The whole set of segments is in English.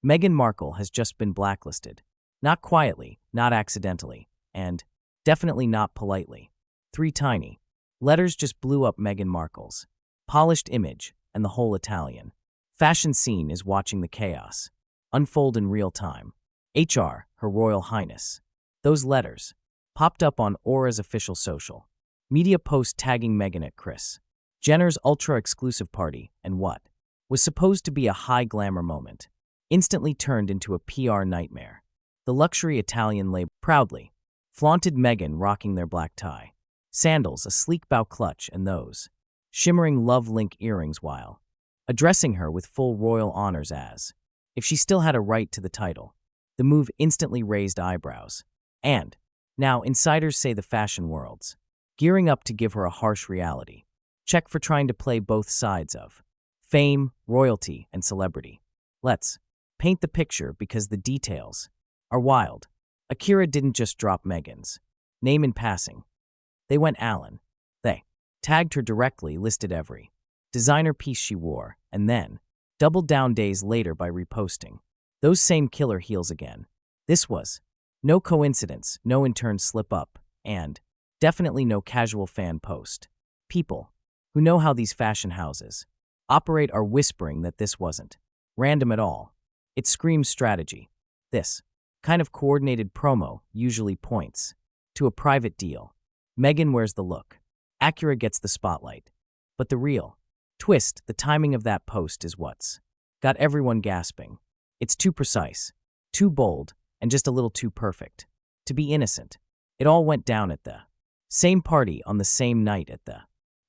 Meghan Markle has just been blacklisted. Not quietly, not accidentally, and definitely not politely. 3 tiny letters just blew up Meghan Markle's polished image, and the whole Italian fashion scene is watching the chaos unfold in real time. HR, Her Royal Highness. Those letters popped up on Aura's official social media post tagging Meghan at Kris Jenner's ultra-exclusive party, and what was supposed to be a high glamour moment instantly turned into a PR nightmare. The luxury Italian label proudly flaunted Meghan rocking their black tie, sandals, a sleek bow clutch, and those shimmering love link earrings while addressing her with full royal honors as if she still had a right to the title. The move instantly raised eyebrows. And now insiders say the fashion world's gearing up to give her a harsh reality check for trying to play both sides of fame, royalty, and celebrity. Let's paint the picture because the details are wild. Akira didn't just drop Meghan's name in passing. They went Allen. They tagged her directly, listed every designer piece she wore, and then doubled down days later by reposting those same killer heels again. This was no coincidence, no intern slip-up, and definitely no casual fan post. People who know how these fashion houses operate are whispering that this wasn't random at all. It screams strategy. This kind of coordinated promo usually points to a private deal. Meghan wears the look. Acura gets the spotlight. But the real twist, the timing of that post is what's got everyone gasping. It's too precise, too bold, and just a little too perfect to be innocent. It all went down at the same party on the same night at the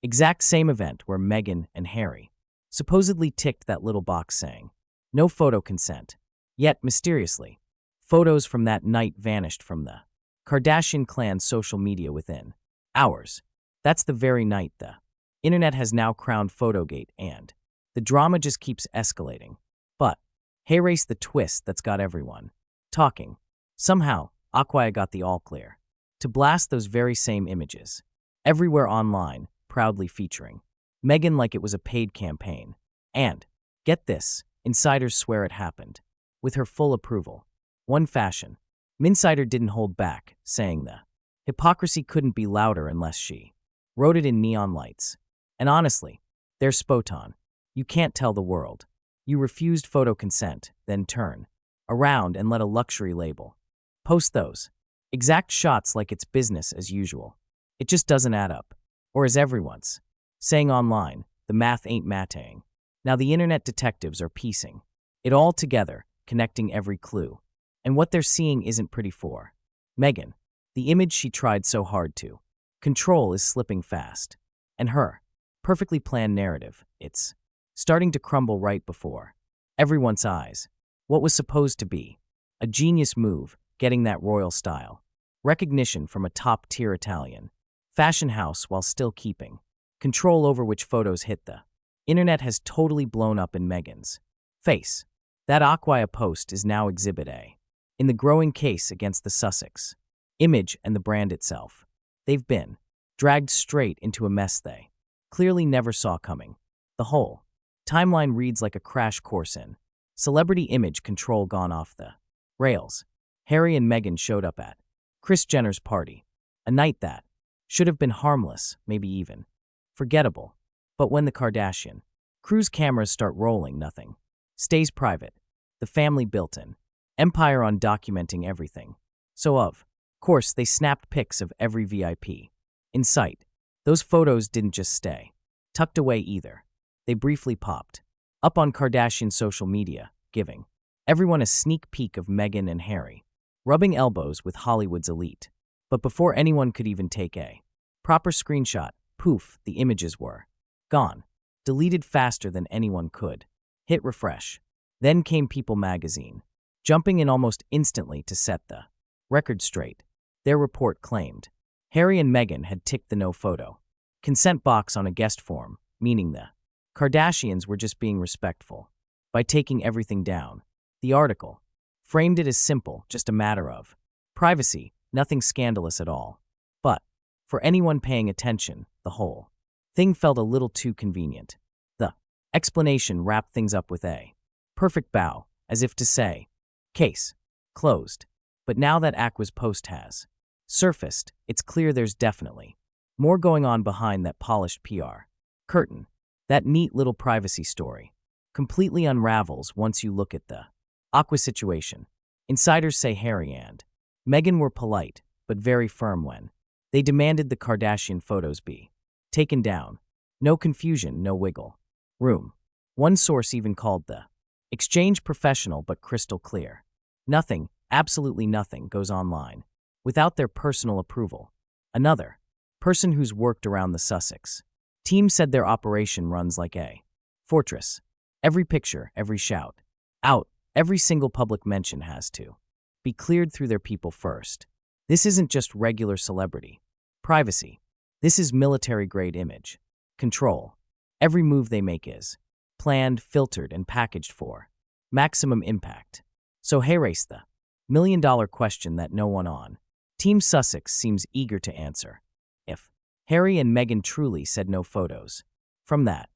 exact same event where Meghan and Harry supposedly ticked that little box saying, "No photo consent." Yet, mysteriously, photos from that night vanished from the Kardashian clan's social media within hours. That's the very night the internet has now crowned Photogate, and the drama just keeps escalating. But here's the twist that's got everyone talking. Somehow, Aquia got the all-clear to blast those very same images everywhere online, proudly featuring Meghan like it was a paid campaign. And, get this, insiders swear it happened with her full approval. One fashion insider didn't hold back, saying the hypocrisy couldn't be louder unless she wrote it in neon lights. And honestly, they're spot on. You can't tell the world you refused photo consent, then turn around and let a luxury label post those exact shots like it's business as usual. It just doesn't add up. Or as everyone's saying online, the math ain't matting. Now the internet detectives are piecing it all together, connecting every clue. And what they're seeing isn't pretty for Meghan. The image she tried so hard to control is slipping fast. And her perfectly planned narrative, it's starting to crumble right before everyone's eyes. What was supposed to be a genius move, getting that royal style recognition from a top-tier Italian fashion house while still keeping control over which photos hit the internet, has totally blown up in Meghan's face. That Aquia post is now Exhibit A in the growing case against the Sussex image and the brand itself. They've been dragged straight into a mess they clearly never saw coming. The whole timeline reads like a crash course in celebrity image control gone off the rails. Harry and Meghan showed up at Kris Jenner's party, a night that should have been harmless, maybe even forgettable. But when the Kardashian crew's cameras start rolling, nothing stays private. The family built an empire on documenting everything. So of course, they snapped pics of every VIP in sight. Those photos didn't just stay tucked away either. They briefly popped up on Kardashian social media, giving everyone a sneak peek of Meghan and Harry rubbing elbows with Hollywood's elite. But before anyone could even take a proper screenshot, poof, the images were gone, deleted faster than anyone could hit refresh. Then came People magazine, jumping in almost instantly to set the record straight. Their report claimed Harry and Meghan had ticked the no photo consent box on a guest form, meaning the Kardashians were just being respectful by taking everything down. The article framed it as simple, just a matter of privacy, nothing scandalous at all. But for anyone paying attention, the whole thing felt a little too convenient. The explanation wrapped things up with a perfect bow, as if to say, case closed. But now that Aqua's post has surfaced, it's clear there's definitely more going on behind that polished PR curtain. That neat little privacy story completely unravels once you look at the Aqua situation. Insiders say Harry and Meghan were polite, but very firm when they demanded the Kardashian photos be taken down. No confusion, no wiggle room. One source even called the exchange professional but crystal clear. Nothing, absolutely nothing, goes online without their personal approval. Another person who's worked around the Sussex team said their operation runs like a fortress. Every picture, every shout out, every single public mention has to be cleared through their people first. This isn't just regular celebrity privacy. This is military-grade image control. Every move they make is planned, filtered, and packaged for maximum impact. So here's the million-dollar question that no one on Team Sussex seems eager to answer. If Harry and Meghan truly said no photos from that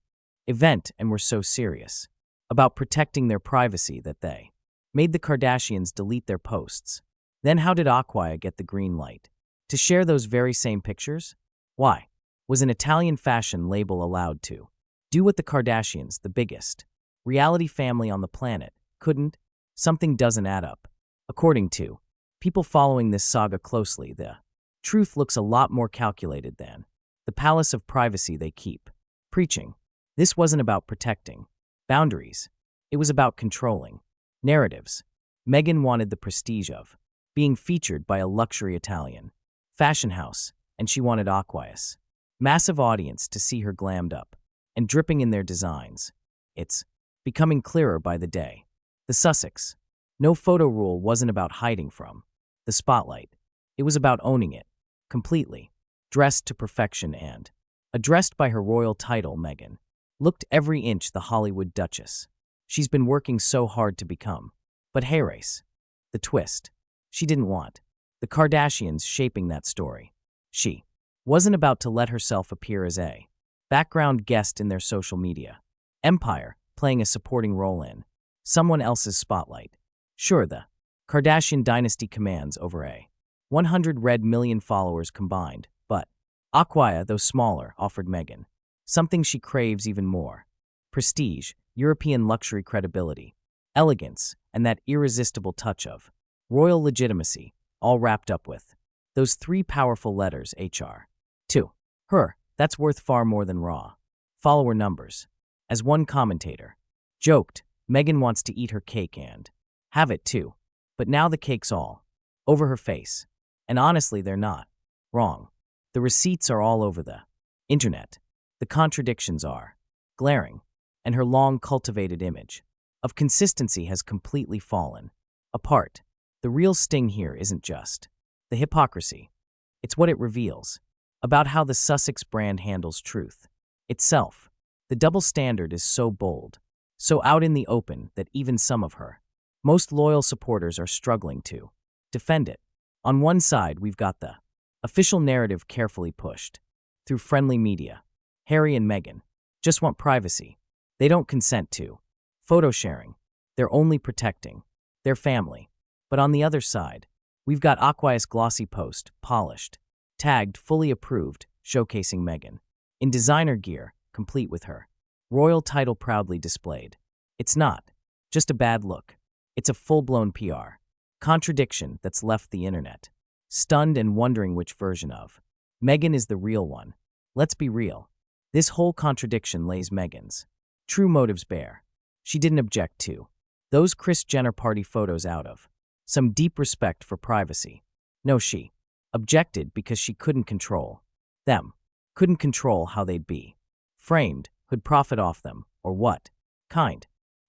event and were so serious about protecting their privacy that they made the Kardashians delete their posts, then how did Aqua get the green light to share those very same pictures? Why was an Italian fashion label allowed to do what the Kardashians, the biggest reality family on the planet, couldn't? Something doesn't add up. According to people following this saga closely, the truth looks a lot more calculated than the palace of privacy they keep preaching. This wasn't about protecting boundaries. It was about controlling narratives. Meghan wanted the prestige of being featured by a luxury Italian fashion house, and she wanted Aqua's massive audience to see her glammed up and dripping in their designs. It's becoming clearer by the day. The Sussex no photo rule wasn't about hiding from the spotlight. It was about owning it completely, dressed to perfection and addressed by her royal title. Meghan looked every inch the Hollywood Duchess she's been working so hard to become. But here's the twist. She didn't want the Kardashians shaping that story. She wasn't about to let herself appear as a background guest in their social media empire, playing a supporting role in someone else's spotlight. Sure, the Kardashian dynasty commands over a 100 million followers combined, but Aqua, though smaller, offered Meghan something she craves even more: prestige, European luxury, credibility, elegance, and that irresistible touch of royal legitimacy, all wrapped up with those three powerful letters HR. To her, that's worth far more than raw follower numbers. As one commentator joked, Meghan wants to eat her cake and have it too. But now the cake's all over her face. And honestly, they're not wrong. The receipts are all over the internet. The contradictions are glaring, and her long-cultivated image of consistency has completely fallen apart. The real sting here isn't just the hypocrisy. It's what it reveals about how the Sussex brand handles truth itself. The double standard is so bold, so out in the open, that even some of her most loyal supporters are struggling to defend it. On one side, we've got the official narrative carefully pushed through friendly media. Harry and Meghan just want privacy. They don't consent to photo sharing. They're only protecting their family. But on the other side, we've got Aqua's glossy post, polished, tagged, fully approved, showcasing Meghan in designer gear, complete with her royal title proudly displayed. It's not just a bad look. It's a full-blown PR contradiction that's left the internet stunned and wondering which version of Meghan is the real one. Let's be real. This whole contradiction lays Meghan's true motives bare. She didn't object to those Kris Jenner party photos out of some deep respect for privacy. No, she objected because she couldn't control them, couldn't control how they'd be framed, who'd profit off them, or what kind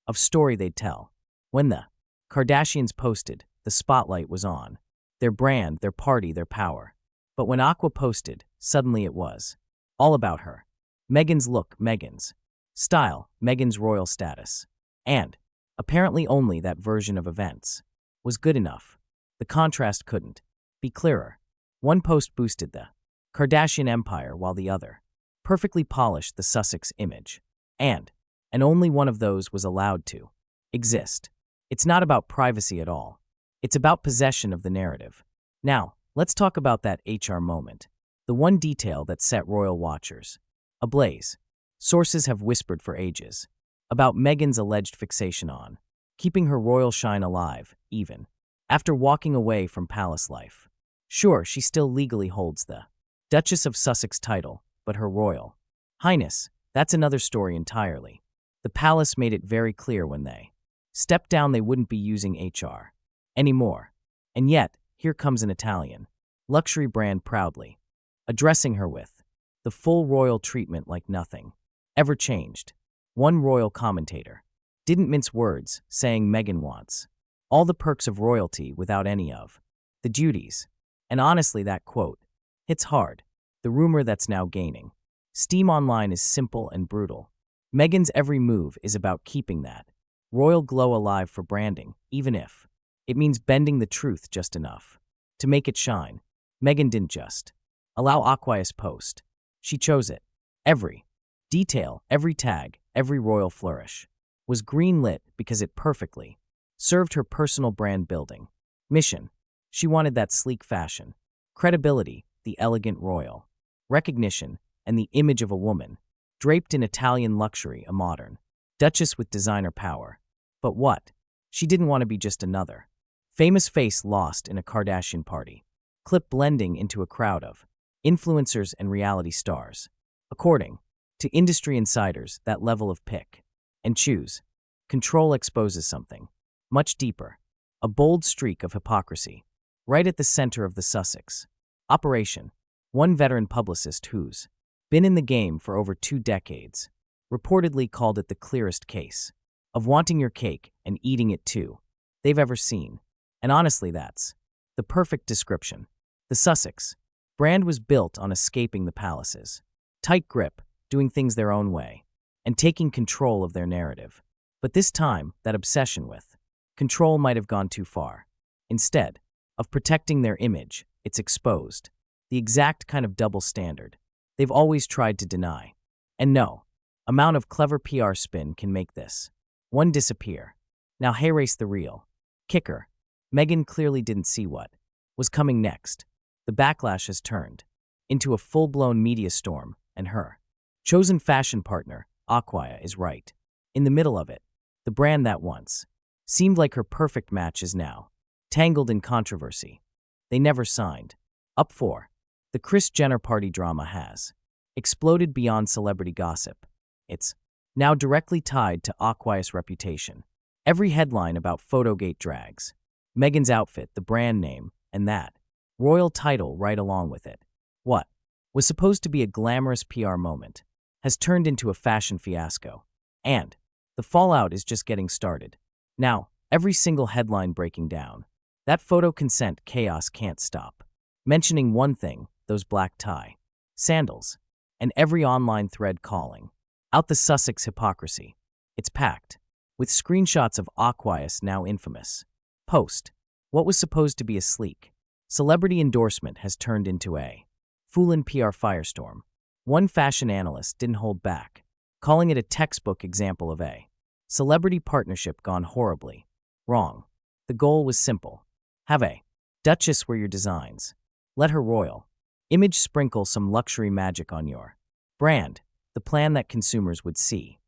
of story they'd tell. When the Kardashians posted, the spotlight was on their brand, their party, their power. But when Aqua posted, suddenly it was all about her. Meghan's look, Meghan's style, Meghan's royal status. And apparently only that version of events was good enough. The contrast couldn't be clearer. One post boosted the Kardashian empire while the other perfectly polished the Sussex image. And only one of those was allowed to exist. It's not about privacy at all. It's about possession of the narrative. Now, let's talk about that HR moment. The one detail that set royal watchers ablaze. Sources have whispered for ages about Meghan's alleged fixation on keeping her royal shine alive, even after walking away from palace life. Sure, she still legally holds the Duchess of Sussex title, but her royal highness, that's another story entirely. The palace made it very clear when they stepped down they wouldn't be using HR anymore. And yet, here comes an Italian luxury brand proudly addressing her with the full royal treatment like nothing ever changed. One royal commentator didn't mince words, saying Meghan wants all the perks of royalty without any of the duties. And honestly, that quote hits hard. The rumor that's now gaining steam online is simple and brutal. Meghan's every move is about keeping that royal glow alive for branding, even if it means bending the truth just enough to make it shine. Meghan didn't just allow Aqua's post. She chose it. Every detail, every tag, every royal flourish was green-lit because it perfectly served her personal brand building mission. She wanted that sleek fashion, credibility, the elegant royal recognition, and the image of a woman draped in Italian luxury, a modern duchess with designer power. But what? She didn't want to be just another famous face lost in a Kardashian party, clip blending into a crowd of influencers and reality stars. According to industry insiders, that level of pick and choose control exposes something much deeper, a bold streak of hypocrisy right at the center of the Sussex operation. One veteran publicist who's been in the game for over 2 decades reportedly called it the clearest case of wanting your cake and eating it too they've ever seen. And honestly, that's the perfect description. The Sussex brand was built on escaping the palace's tight grip, doing things their own way, and taking control of their narrative. But this time, that obsession with control might have gone too far. Instead of protecting their image, it's exposed the exact kind of double standard they've always tried to deny. And no amount of clever PR spin can make this one disappear. Now, here's the real kicker. Meghan clearly didn't see what was coming next. The backlash has turned into a full-blown media storm, and her chosen fashion partner, Aqua, is right in the middle of it. The brand that once seemed like her perfect match is now tangled in controversy they never signed up for. The Kris Jenner party drama has exploded beyond celebrity gossip. It's now directly tied to Aqua's reputation. Every headline about Photogate drags Meghan's outfit, the brand name, and that royal title right along with it. What was supposed to be a glamorous PR moment has turned into a fashion fiasco. And the fallout is just getting started. Now, every single headline breaking down that photo consent chaos can't stop mentioning one thing, those black tie sandals, and every online thread calling out the Sussex hypocrisy. It's packed with screenshots of Aqua's now infamous post. What was supposed to be a sleek celebrity endorsement has turned into a full-on PR firestorm. One fashion analyst didn't hold back, calling it a textbook example of a celebrity partnership gone horribly wrong. The goal was simple. Have a duchess wear your designs. Let her royal image sprinkle some luxury magic on your brand. The plan that consumers would see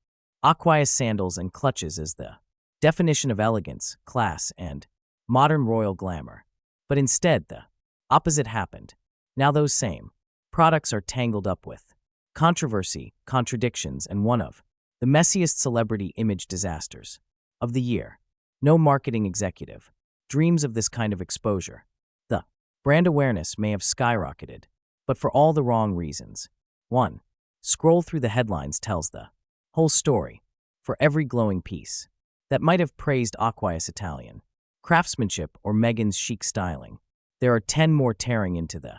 Aqua's sandals and clutches as the definition of elegance, class, and modern royal glamour. But instead, the opposite happened. Now those same products are tangled up with controversy, contradictions, and one of the messiest celebrity image disasters of the year. No marketing executive dreams of this kind of exposure. The brand awareness may have skyrocketed, but for all the wrong reasons. 1. Scroll through the headlines tells the whole story. For every glowing piece that might have praised Aqua's Italian craftsmanship or Meghan's chic styling, there are 10 more tearing into the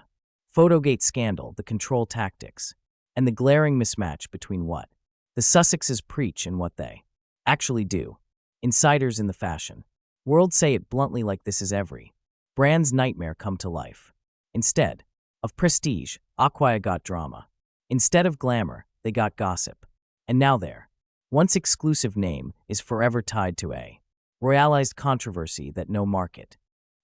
Photogate scandal, the control tactics, and the glaring mismatch between what the Sussexes preach and what they actually do. Insiders in the fashion world say it bluntly, like this is every brand's nightmare come to life. Instead of prestige, Aqua got drama. Instead of glamour, they got gossip. And now their once exclusive name is forever tied to a Royalized controversy that no market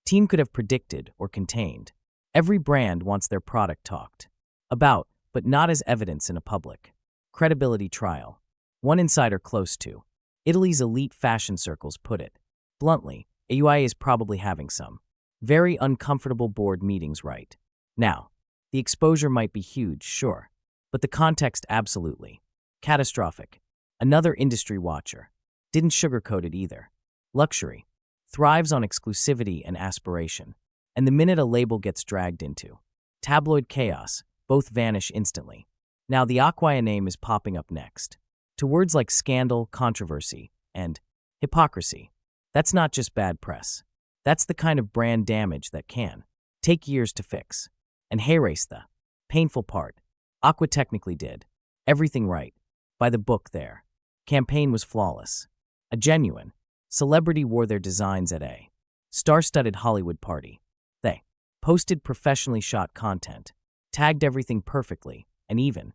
team could have predicted or contained. Every brand wants their product talked about, but not as evidence in a public credibility trial. One insider close to Italy's elite fashion circles put it bluntly, AUI is probably having some very uncomfortable board meetings right now. The exposure might be huge, sure, but the context absolutely catastrophic. Another industry watcher didn't sugarcoat it either. Luxury thrives on exclusivity and aspiration, and the minute a label gets dragged into tabloid chaos, both vanish instantly. Now the Acquia name is popping up next, to words like scandal, controversy, and hypocrisy. That's not just bad press. That's the kind of brand damage that can take years to fix. And here's the painful part. Aqua technically did everything right, by the book there. Campaign was flawless. A genuine celebrity wore their designs at a star-studded Hollywood party. They posted professionally shot content, tagged everything perfectly, and even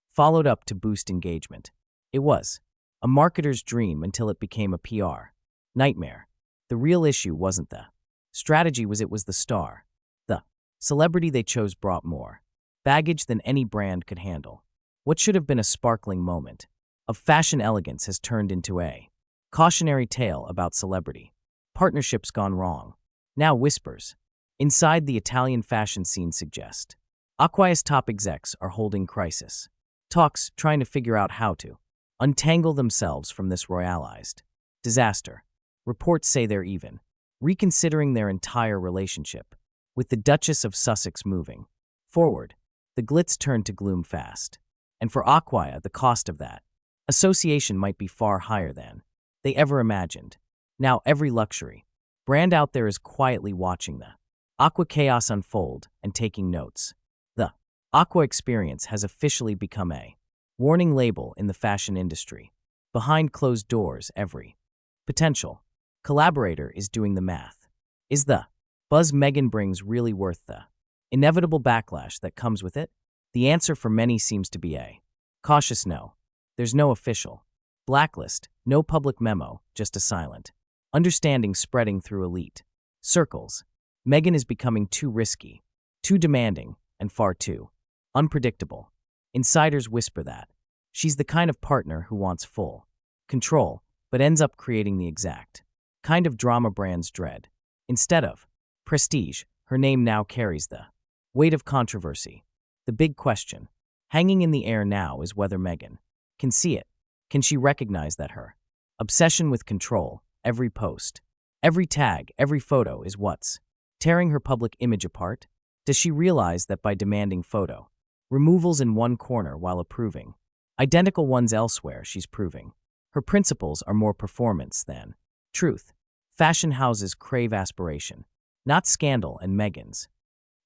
followed up to boost engagement. It was a marketer's dream until it became a PR nightmare. The real issue wasn't the strategy, it was the star. The celebrity they chose brought more baggage than any brand could handle. What should have been a sparkling moment of fashion elegance has turned into a cautionary tale about celebrity partnerships gone wrong. Now whispers inside the Italian fashion scene suggest Acquia's top execs are holding crisis talks, trying to figure out how to untangle themselves from this royalized disaster. Reports say they're even reconsidering their entire relationship, with the Duchess of Sussex moving forward. The glitz turned to gloom fast. And for Acquia, the cost of that association might be far higher than they ever imagined. Now every luxury brand out there is quietly watching the Aqua chaos unfold and taking notes. The Aqua experience has officially become a warning label in the fashion industry. Behind closed doors, every potential collaborator is doing the math. Is the buzz Meghan brings really worth the inevitable backlash that comes with it? The answer for many seems to be a cautious no. There's no official blacklist, no public memo, just a silent understanding spreading through elite circles. Meghan is becoming too risky, too demanding, and far too unpredictable. Insiders whisper that she's the kind of partner who wants full control, but ends up creating the exact kind of drama brands dread. Instead of prestige, her name now carries the weight of controversy. The big question hanging in the air now is whether Meghan can see it. Can she recognize that her obsession with control, every post, every tag, every photo is what's tearing her public image apart? Does she realize that by demanding photo removals in one corner while approving identical ones elsewhere, she's proving her principles are more performance than truth? Fashion houses crave aspiration, not scandal, and Meghan's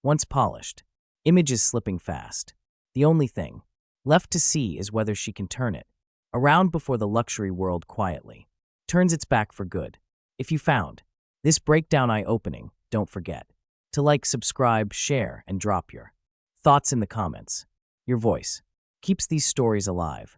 once polished image is slipping fast. The only thing left to see is whether she can turn it around before the luxury world quietly turns its back for good. If you found this breakdown eye-opening, don't forget to like, subscribe, share, and drop your thoughts in the comments. Your voice keeps these stories alive.